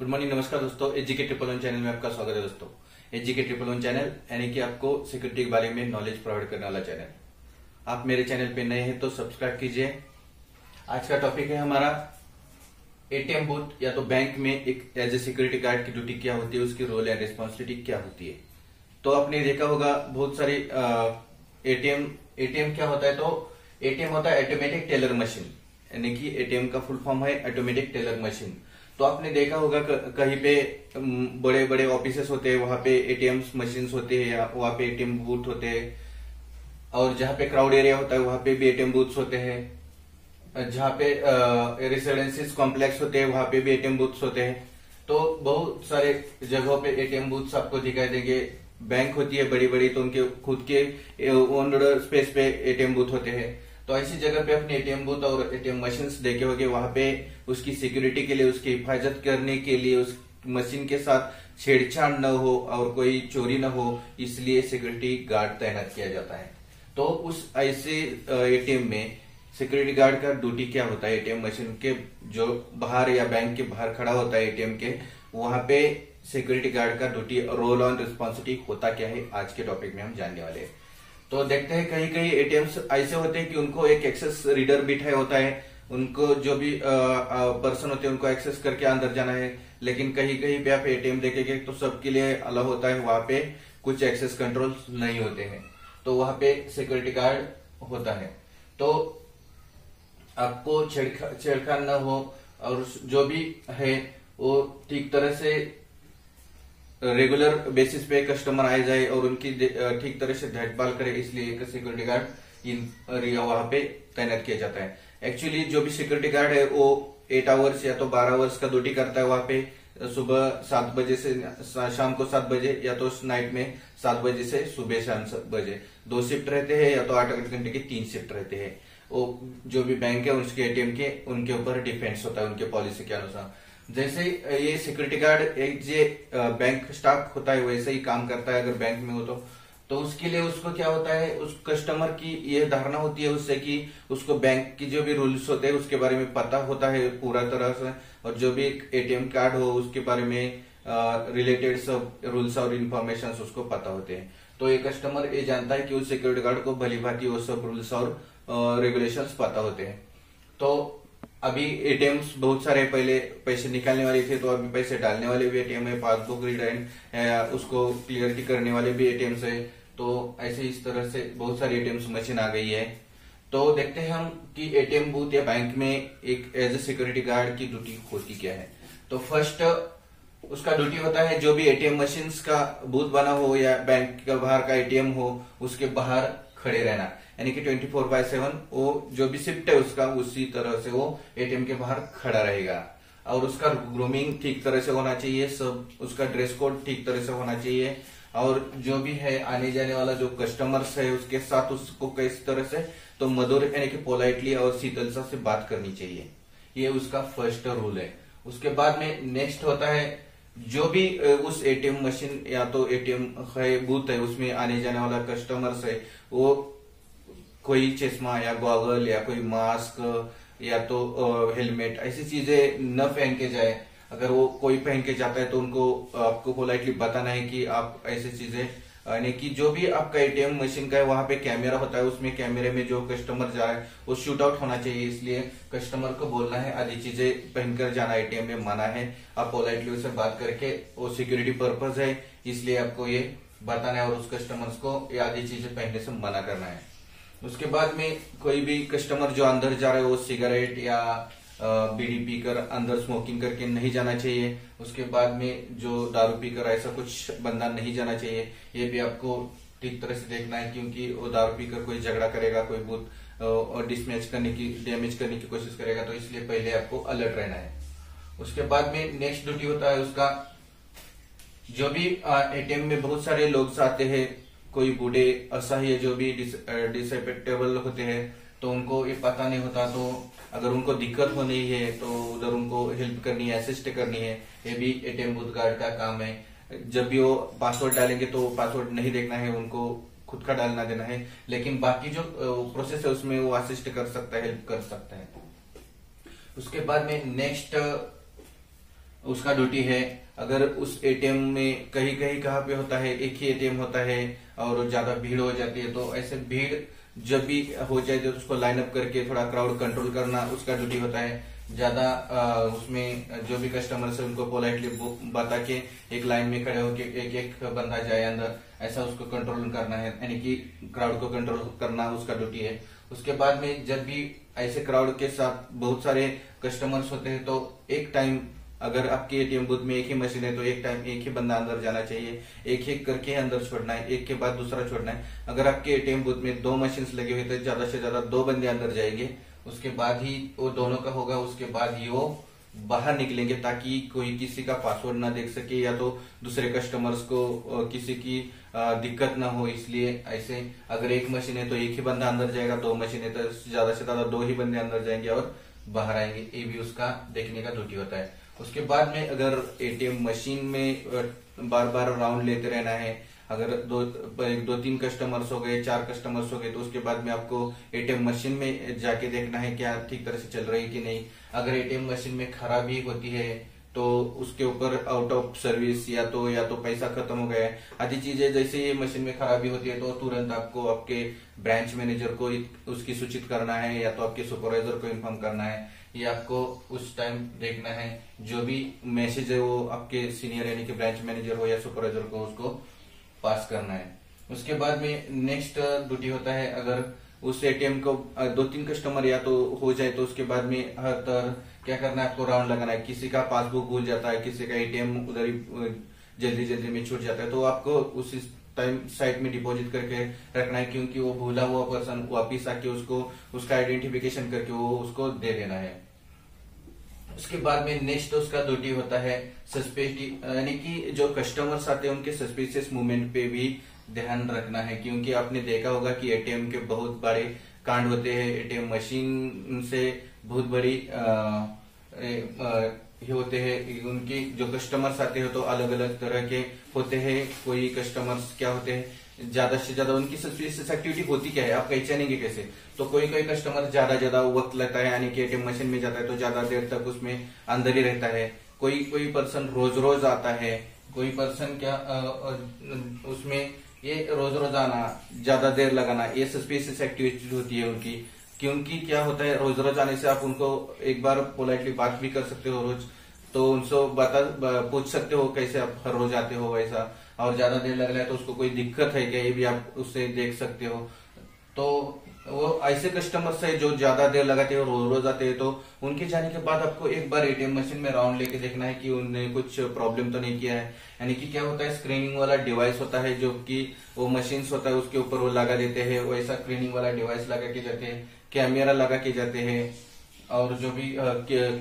Good morning, नमस्कार दोस्तों। एजीके 111 channel में आपका स्वागत है। दोस्तों, एजीके 111 चैनल यानी कि आपको सिक्योरिटी के बारे में नॉलेज प्रोवाइड करने वाला चैनल। आप मेरे चैनल पे नए हैं तो सब्सक्राइब कीजिए। आज का टॉपिक है हमारा एटीएम बूथ या तो बैंक में एक एज ए सिक्योरिटी गार्ड की ड्यूटी क्या होती है, उसकी रोल एंड रिस्पॉन्सिबिलिटी क्या होती है। तो आपने देखा होगा बहुत सारी एटीएम क्या होता है, तो एटीएम होता है ऑटोमेटिक टेलर मशीन, यानी कि एटीएम का फुल फॉर्म है ऑटोमेटिक टेलर मशीन। तो आपने देखा होगा कहीं पे बड़े बड़े ऑफिसेस होते हैं, वहां पे एटीएम मशीन होते हैं या वहां पे एटीएम बूथ होते हैं, और जहां पे क्राउड एरिया होता है वहां पे भी एटीएम बूथ्स होते हैं, जहां पे रेसिडेंसीज कॉम्प्लेक्स होते हैं वहां पे भी एटीएम बूथ्स होते हैं। तो बहुत सारे जगहों पे एटीएम बूथ्स आपको दिखाई देंगे। बैंक होती है बड़ी बड़ी, तो उनके खुद के ओन्ड स्पेस पे एटीएम बूथ होते हैं। तो ऐसी जगह पे अपने एटीएम बूथ और एटीएम मशीन्स देखे होंगे, वहां पे उसकी सिक्योरिटी के लिए, उसकी हिफाजत करने के लिए, उस मशीन के साथ छेड़छाड़ न हो और कोई चोरी न हो, इसलिए सिक्योरिटी गार्ड तैनात किया जाता है। तो उस ऐसे एटीएम में सिक्योरिटी गार्ड का ड्यूटी क्या होता है, एटीएम मशीन के जो बाहर या बैंक के बाहर खड़ा होता है एटीएम के, वहां पे सिक्योरिटी गार्ड का ड्यूटी, रोल ऑन रिस्पॉन्सिबिलिटी होता क्या है, आज के टॉपिक में हम जानने वाले हैं। तो देखते हैं कहीं कहीं एटीएम्स ऐसे होते हैं कि उनको एक एक्सेस रीडर बिठाया होता है, उनको जो भी पर्सन होते हैं उनको एक्सेस करके अंदर जाना है। लेकिन कहीं कहीं पे आप एटीएम देखेंगे तो सबके लिए अलग होता है, वहां पे कुछ एक्सेस कंट्रोल नहीं होते हैं, तो वहां पे सिक्योरिटी गार्ड होता है। तो आपको छेड़खाड़ न हो और जो भी है वो ठीक तरह से रेगुलर बेसिस पे कस्टमर आए जाए और उनकी ठीक तरह से देखभाल करे, इसलिए एक सिक्योरिटी गार्ड वहां पे तैनात किया जाता है। एक्चुअली जो भी सिक्योरिटी गार्ड है वो 8 आवर्स या तो 12 आवर्स का ड्यूटी करता है वहां पे, सुबह 7 बजे से शाम को 7 बजे, या तो नाइट में 7 बजे से सुबह शाम 7 बजे। 2 शिफ्ट रहते हैं या तो 8-8 घंटे के 3 शिफ्ट रहते हैं। वो जो भी बैंक है उसके एटीएम के उनके ऊपर डिपेंड्स होता है, उनके पॉलिसी के अनुसार। जैसे ये सिक्योरिटी गार्ड एक जो बैंक स्टाफ होता है वैसे ही काम करता है अगर बैंक में हो तो उसके लिए उसको क्या होता है, उस कस्टमर की ये धारणा होती है उससे कि उसको बैंक की जो भी रूल्स होते हैं उसके बारे में पता होता है पूरा तरह से, और जो भी एटीएम कार्ड हो उसके बारे में रिलेटेड सब रूल्स और इन्फॉर्मेशन उसको पता होते हैं। तो ये कस्टमर ये जानता है कि उस सिक्योरिटी गार्ड को भली भांति वो सब रूल्स और रेगुलेशंस पता होते हैं। तो अभी एटीएम्स बहुत सारे, पहले पैसे निकालने वाले थे तो अभी पैसे डालने वाले भी एटीएम है, पासबुक रीडर उसको क्लियरिटी करने वाले भी एटीएम्स है। तो ऐसे इस तरह से बहुत सारी एटीएम्स मशीन आ गई है। तो देखते हैं हम कि एटीएम बूथ या बैंक में एक एज ए सिक्योरिटी गार्ड की ड्यूटी होती क्या है। तो फर्स्ट उसका ड्यूटी होता है जो भी एटीएम मशीन का बूथ बना हो या बैंक का बाहर का एटीएम हो उसके बाहर खड़े रहना, यानी कि 24/7 वो जो भी शिफ्ट है उसका उसी तरह से वो एटीएम के बाहर खड़ा रहेगा। और उसका ग्रूमिंग ठीक तरह से होना चाहिए, सब उसका ड्रेस कोड ठीक तरह से होना चाहिए, और जो भी है आने जाने वाला जो कस्टमर्स है उसके साथ उसको किस तरह से तो मधुर यानी कि पोलाइटली और शीतलता से बात करनी चाहिए। ये उसका फर्स्ट रूल है। उसके बाद में नेक्स्ट होता है जो भी उस एटीएम मशीन या तो एटीएम बूथ है उसमें आने जाने वाला कस्टमर्स है, वो कोई चश्मा या गॉगल या कोई मास्क या तो हेलमेट ऐसी चीजें न पहन के जाए। अगर वो कोई पहन के जाता है तो उनको आपको पोलाइटली बताना है कि आप ऐसी चीजें, यानी कि जो भी आपका एटीएम मशीन का है वहां पे कैमरा होता है, उसमें कैमरे में जो कस्टमर जा रहा है वो शूट आउट होना चाहिए, इसलिए कस्टमर को बोलना है आदि चीजें पहनकर जाना एटीएम में मना है। आप पोलाइटली उससे बात करके, वो सिक्योरिटी पर्पज है इसलिए आपको ये बताना है और उस कस्टमर्स को ये आदि चीजें पहनने से मना करना है। उसके बाद में कोई भी कस्टमर जो अंदर जा रहा है वो सिगरेट या बीड़ी पीकर अंदर स्मोकिंग करके नहीं जाना चाहिए। उसके बाद में जो दारू पीकर ऐसा कुछ बंदा नहीं जाना चाहिए, ये भी आपको ठीक तरह से देखना है, क्योंकि वो दारू पीकर कोई झगड़ा करेगा, कोई बूथ और डिसमैच करने की, डैमेज करने की कोशिश करेगा, तो इसलिए पहले आपको अलर्ट रहना है। उसके बाद में नेक्स्ट ड्यूटी होता है उसका, जो भी एटीएम में बहुत सारे लोग आते हैं, कोई बूढ़े असहाय जो भी डिसेबल होते हैं, तो उनको ये पता नहीं होता, तो अगर उनको दिक्कत हो रही है तो उधर उनको हेल्प करनी है, असिस्ट करनी है, ये भी एटीएम बूथ गार्ड का काम है। जब भी वो पासवर्ड डालेंगे तो पासवर्ड नहीं देखना है, उनको खुद का डालना देना है, लेकिन बाकी जो प्रोसेस है उसमें वो असिस्ट कर सकता है, हेल्प कर सकता है। उसके बाद में नेक्स्ट उसका ड्यूटी है। अगर उस एटीएम में कहीं कहीं कहाँ पे होता है एक ही एटीएम होता है और ज्यादा भीड़ हो जाती है, तो ऐसे भीड़ जब भी हो जाए तो उसको लाइन अप करके थोड़ा क्राउड कंट्रोल करना उसका ड्यूटी होता है। ज्यादा उसमें जो भी कस्टमर्स है उनको पोलाइटली बता के एक लाइन में खड़े होके एक एक बंदा जाए अंदर, ऐसा उसको कंट्रोल करना है, यानी कि क्राउड को कंट्रोल करना उसका ड्यूटी है। उसके बाद में जब भी ऐसे क्राउड के साथ बहुत सारे कस्टमर्स होते हैं तो एक टाइम, अगर आपके एटीएम बूथ में एक ही मशीन है तो एक टाइम एक ही बंदा अंदर जाना चाहिए, एक एक करके अंदर छोड़ना है, एक के बाद दूसरा छोड़ना है। अगर आपके एटीएम बूथ में 2 मशीन लगे हुए तो ज्यादा से ज्यादा 2 बंदे अंदर जाएंगे, उसके बाद ही वो दोनों का होगा, उसके बाद ही वो बाहर निकलेंगे ताकि कोई किसी का पासवर्ड ना देख सके या तो दूसरे कस्टमर्स को किसी की दिक्कत ना हो। इसलिए ऐसे अगर एक मशीन है तो एक ही बंदा अंदर जाएगा, 2 मशीन है तो ज्यादा से ज्यादा 2 ही बंदे अंदर जाएंगे और बाहर आएंगे, ये भी उसका देखने का ड्यूटी होता है। उसके बाद में अगर एटीएम मशीन में बार बार राउंड लेते रहना है, अगर 2-3 कस्टमर्स हो गए, 4 कस्टमर्स हो गए, तो उसके बाद में आपको एटीएम मशीन में जाके देखना है क्या ठीक तरह से चल रही है कि नहीं। अगर एटीएम मशीन में खराबी होती है तो उसके ऊपर आउट ऑफ सर्विस या तो पैसा खत्म हो गया है आदि चीजें, जैसे ये मशीन में खराबी होती है तो तुरंत आपको आपके ब्रांच मैनेजर को उसकी सूचित करना है या तो आपके सुपरवाइजर को इन्फॉर्म करना है। ये आपको उस टाइम देखना है, जो भी मैसेज है वो आपके सीनियर यानी कि ब्रांच मैनेजर हो या सुपरवाइजर को उसको पास करना है। उसके बाद में नेक्स्ट ड्यूटी होता है, अगर उस एटीएम को 2-3 कस्टमर या तो हो जाए तो उसके बाद में हर तरह क्या करना है, आपको राउंड लगाना है। किसी का पासबुक भूल जाता है, किसी का एटीएम उधर ही जल्दी जल्दी में छूट जाता है, तो आपको उस टाइम साइट में डिपॉजिट करके रखना है, क्योंकि वो भूला हुआ पर्सन वापिस आके उसको उसका आइडेंटिफिकेशन करके वो उसको दे देना है। उसके बाद में नेक्स्ट उसका ड्यूटी होता है सस्पेक्ट, यानी कि जो कस्टमर्स आते हैं उनके सस्पिशियस मूवमेंट पे भी ध्यान रखना है, क्योंकि आपने देखा होगा कि एटीएम के बहुत बड़े कांड होते हैं। एटीएम मशीन से बहुत बड़ी ये होते हैं, उनकी जो कस्टमर्स आते हैं तो अलग अलग तरह के होते हैं। कोई कस्टमर्स क्या होते हैं, ज्यादा से ज्यादा उनकी सस्पिशियस एक्टिविटी होती क्या है आप पहचानेंगे कैसे, तो कोई कोई कस्टमर ज्यादा वक्त लगता है, यानी कि एटीएम मशीन में जाता है तो ज्यादा देर तक उसमें अंदर ही रहता है। कोई पर्सन रोज रोज आता है, कोई पर्सन क्या उसमें ये रोज रोज आना, ज्यादा देर लगाना, ये सस्पिशियस एक्टिविटी होती है उनकी। क्योंकि क्या होता है, रोज रोज आने से आप उनको एक बार पोलाइटली बात भी कर सकते हो रोज, तो उनसे पूछ सकते हो कैसे आप हर रोज आते हो वैसा, और ज्यादा देर लग रहा है तो उसको कोई दिक्कत है क्या, ये भी आप उससे देख सकते हो। तो वो ऐसे कस्टमर्स है जो ज्यादा देर लगाते हैं, रोज रोज आते हैं, तो उनके जाने के बाद आपको एक बार एटीएम मशीन में राउंड लेके देखना है कि उन्होंने कुछ प्रॉब्लम तो नहीं किया है। यानी कि क्या होता है, स्क्रीनिंग वाला डिवाइस होता है जो कि वो मशीन होता है उसके ऊपर वो लगा देते हैं, वैसा स्क्रीनिंग वाला डिवाइस लगा के जाते हैं, कैमरा लगा के जाते हैं, और जो भी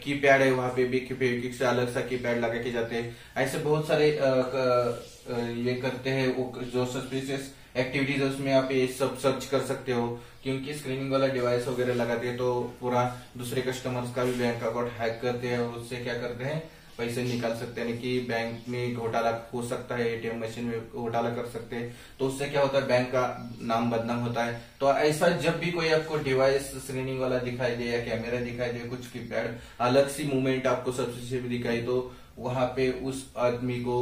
कीपैड है वहां पे भी कीपैड से अलग सा कीपैड लगा के जाते हैं। ऐसे बहुत सारे ये करते हैं, वो जो सस्पिशियस एक्टिविटीज है उसमें आप ये सब सर्च कर सकते हो, क्योंकि स्क्रीनिंग वाला डिवाइस वगैरह लगाते हैं तो पूरा दूसरे कस्टमर्स का भी बैंक अकाउंट हैक करते हैं और उससे क्या करते हैं, पैसे निकाल सकते हैं। यानी कि बैंक में घोटाला हो सकता है, एटीएम मशीन में घोटाला कर सकते हैं, तो उससे क्या होता है, बैंक का नाम बदनाम होता है। तो ऐसा जब भी कोई आपको डिवाइस स्क्रीनिंग वाला दिखाई दे या कैमरा दिखाई दे, कुछ कीपैड अलग सी मूवमेंट आपको सबसे दिखाई, तो वहां पे उस आदमी को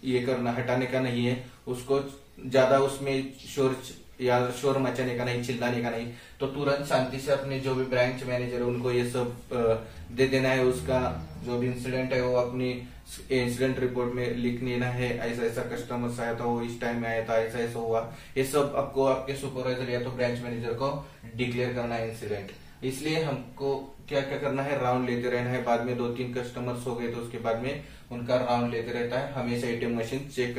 ये करना, हटाने का नहीं है, उसको ज्यादा उसमें शोर मचाने का नहीं, चिल्लाने का नहीं, तो तुरंत शांति से अपने जो भी ब्रांच मैनेजर है उनको ये सब दे देना है। उसका जो भी इंसिडेंट है वो अपनी इंसिडेंट रिपोर्ट में लिख लेना है, ऐसा ऐसा कस्टमर आया था, वो इस टाइम में आया था, ऐसा ऐसा हुआ, ये सब आपको आपके सुपरवाइजर या तो ब्रांच मैनेजर को डिक्लेयर करना है इंसिडेंट। इसलिए हमको क्या क्या करना है, राउंड लेते रहना है। बाद में 2-3 कस्टमर्स हो गए तो उसके बाद में उनका राउंड लेते रहता है, हमेशा एटीएम मशीन चेक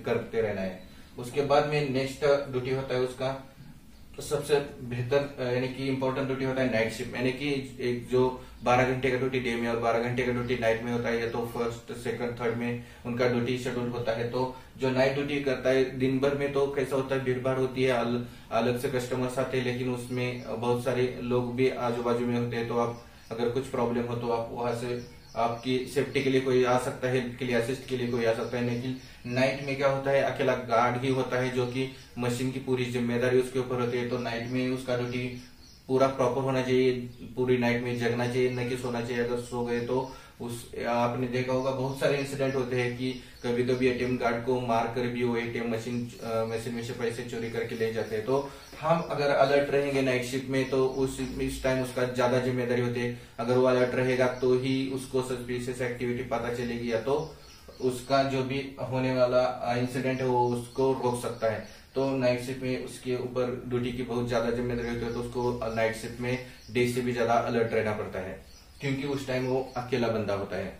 करते रहना है। उसके बाद में नेक्स्ट ड्यूटी होता है उसका सबसे बेहतर, यानी कि इम्पोर्टेंट ड्यूटी होता है नाइट शिफ्ट, यानी कि एक जो 12 घंटे का ड्यूटी डे में और 12 घंटे का ड्यूटी नाइट में होता है, या तो फर्स्ट सेकंड थर्ड में उनका ड्यूटी शेड्यूल होता है। तो जो नाइट ड्यूटी करता है दिन भर में तो कैसा होता है, भीड़ भाड़ होती है, अलग से कस्टमर्स आते हैं, लेकिन उसमें बहुत सारे लोग भी आजू बाजू में होते हैं, तो आप अगर कुछ प्रॉब्लम हो तो आप वहां से आपकी सेफ्टी के लिए कोई आ सकता है, हेल्प के लिए असिस्ट के लिए कोई आ सकता है। लेकिन नाइट में क्या होता है, अकेला गार्ड ही होता है जो कि मशीन की पूरी जिम्मेदारी उसके ऊपर होती है। तो नाइट में उसका ड्यूटी पूरा प्रॉपर होना चाहिए, पूरी नाइट में जगना चाहिए, न कि सोना चाहिए। अगर सो गए तो उस आपने देखा होगा बहुत सारे इंसिडेंट होते हैं कि कभी कभी एटीएम कार्ड को मार कर भी वो एटीएम मशीन में से पैसे चोरी करके ले जाते हैं। तो हम अगर अलर्ट रहेंगे नाइट शिफ्ट में तो इस टाइम उसका ज्यादा जिम्मेदारी होती है। अगर वो अलर्ट रहेगा तो ही उसको सस्पिशियस एक्टिविटी पता चलेगी, या तो उसका जो भी होने वाला इंसिडेंट है वो उसको रोक सकता है। तो नाइट शिफ्ट में उसके ऊपर ड्यूटी की बहुत ज्यादा जिम्मेदारी होती है, तो उसको नाइट शिफ्ट में डे से भी ज्यादा अलर्ट रहना पड़ता है, क्योंकि उस टाइम वो अकेला बंदा होता है।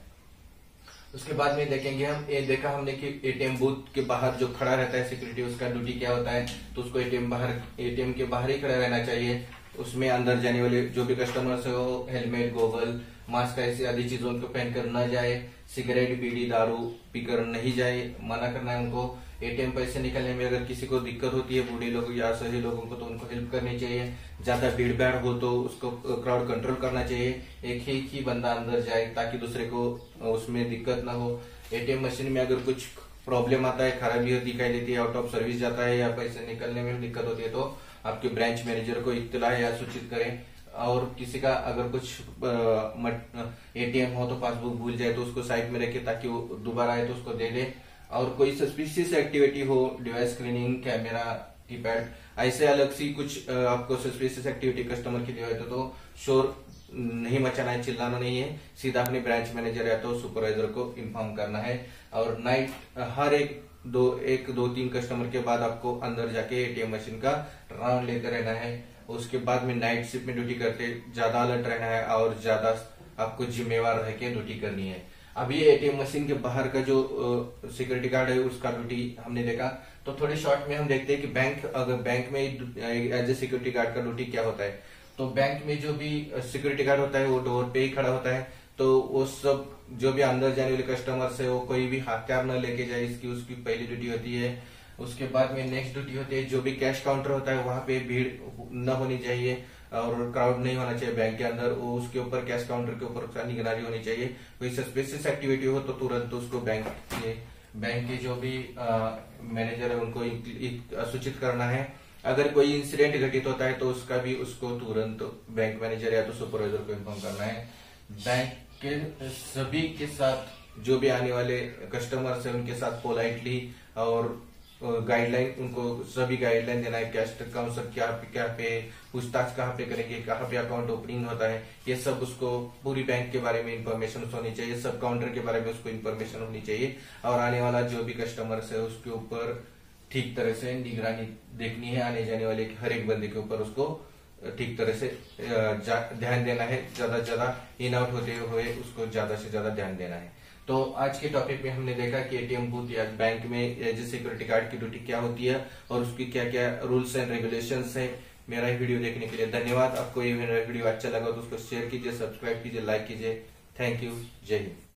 उसके बाद में देखेंगे हम, ये देखा हमने कि एटीएम बूथ के बाहर जो खड़ा रहता है सिक्योरिटी, उसका ड्यूटी क्या होता है। तो उसको एटीएम के बाहर ही खड़ा रहना चाहिए। उसमें अंदर जाने वाले जो भी कस्टमर्स है वो हेलमेट, गोगल, मास्क ऐसी आदि चीजों को पहनकर न जाए। सिगरेट, बीड़ी, दारू पीकर नहीं जाए, मना करना है उनको। एटीएम पैसे निकालने में अगर किसी को दिक्कत होती है, बूढ़े लोग या सही लोगों को, तो उनको हेल्प करनी चाहिए। ज्यादा भीड़ भाड़ हो तो उसको क्राउड कंट्रोल करना चाहिए। एक ही बंदा अंदर जाए ताकि दूसरे को उसमें दिक्कत ना हो। एटीएम मशीन में अगर कुछ प्रॉब्लम आता है, खराबी दिखाई देती है, आउट ऑफ सर्विस जाता है या पैसे निकलने में दिक्कत होती है, तो आपके ब्रांच मैनेजर को इत्तला या सूचित करें। और किसी का अगर कुछ एटीएम हो तो पासबुक भूल जाए तो उसको साइड में रखे ताकि वो दोबारा आए तो उसको दे दे। और कोई सस्पिशियस एक्टिविटी हो, डिवाइस स्क्रीनिंग, कैमरा, कीपैड, ऐसे अलग सी कुछ आपको सस्पिशियस एक्टिविटी कस्टमर की डिवाइस तो शोर नहीं मचाना है, चिल्लाना नहीं है। सीधा अपने ब्रांच मैनेजर या तो सुपरवाइजर को इन्फॉर्म करना है। और नाइट हर एक दो तीन कस्टमर के बाद आपको अंदर जाके एटीएम मशीन का राउंड लेते रहना है। उसके बाद में नाइट शिफ्ट में ड्यूटी करते ज्यादा अलर्ट रहना है और ज्यादा आपको जिम्मेवार रह के ड्यूटी करनी है। अभी एटीएम मशीन के बाहर का जो सिक्योरिटी गार्ड है उसका ड्यूटी हमने देखा। तो थोड़े शॉर्ट में हम देखते हैं कि अगर बैंक में एज ए सिक्योरिटी गार्ड का ड्यूटी क्या होता है। तो बैंक में जो भी सिक्योरिटी गार्ड होता है वो डोर पे ही खड़ा होता है। तो वो सब जो भी अंदर जाने वाले कस्टमर्स है वो कोई भी हथियार न लेके जाए, इसकी उसकी पहली ड्यूटी होती है। उसके बाद में नेक्स्ट ड्यूटी होती है, जो भी कैश काउंटर होता है वहां पे भीड़ न होनी चाहिए और क्राउड नहीं होना चाहिए बैंक के अंदर। वो उसके ऊपर कैश काउंटर के ऊपर निगरानी होनी चाहिए। कोई सस्पिशियस एक्टिविटी हो तो तुरंत उसको बैंक के जो भी मैनेजर है उनको सूचित करना है। अगर कोई इंसिडेंट घटित होता है तो उसका भी उसको तुरंत बैंक मैनेजर या तो सुपरवाइजर को इन्फॉर्म करना है। बैंक के सभी के साथ जो भी आने वाले कस्टमर्स है उनके साथ पोलाइटली और गाइडलाइन, उनको सभी गाइडलाइन देना है। कैश काउंटर क्या पे पूछताछ कहाँ पे करेंगे, कहाँ पे अकाउंट ओपनिंग होता है, ये सब उसको पूरी बैंक के बारे में इंफॉर्मेशन होनी चाहिए। सब काउंटर के बारे में उसको इंफॉर्मेशन होनी चाहिए। और आने वाला जो भी कस्टमर्स है उसके ऊपर ठीक तरह से निगरानी देखनी है। आने जाने वाले हर एक बंदे के ऊपर उसको ठीक तरह से ध्यान देना है। ज्यादा से ज्यादा इन आउट होते हुए उसको ज्यादा से ज्यादा ध्यान देना है। तो आज के टॉपिक में हमने देखा कि एटीएम बूथ या बैंक में एज ए सिक्योरिटी गार्ड की ड्यूटी क्या होती है और उसकी क्या क्या रूल्स एंड रेगुलेशंस है। मेरा वीडियो देखने के लिए धन्यवाद। आपको ये वीडियो अच्छा लगा तो उसको शेयर कीजिए, सब्सक्राइब कीजिए, लाइक कीजिए। Thank you. जय हिंद।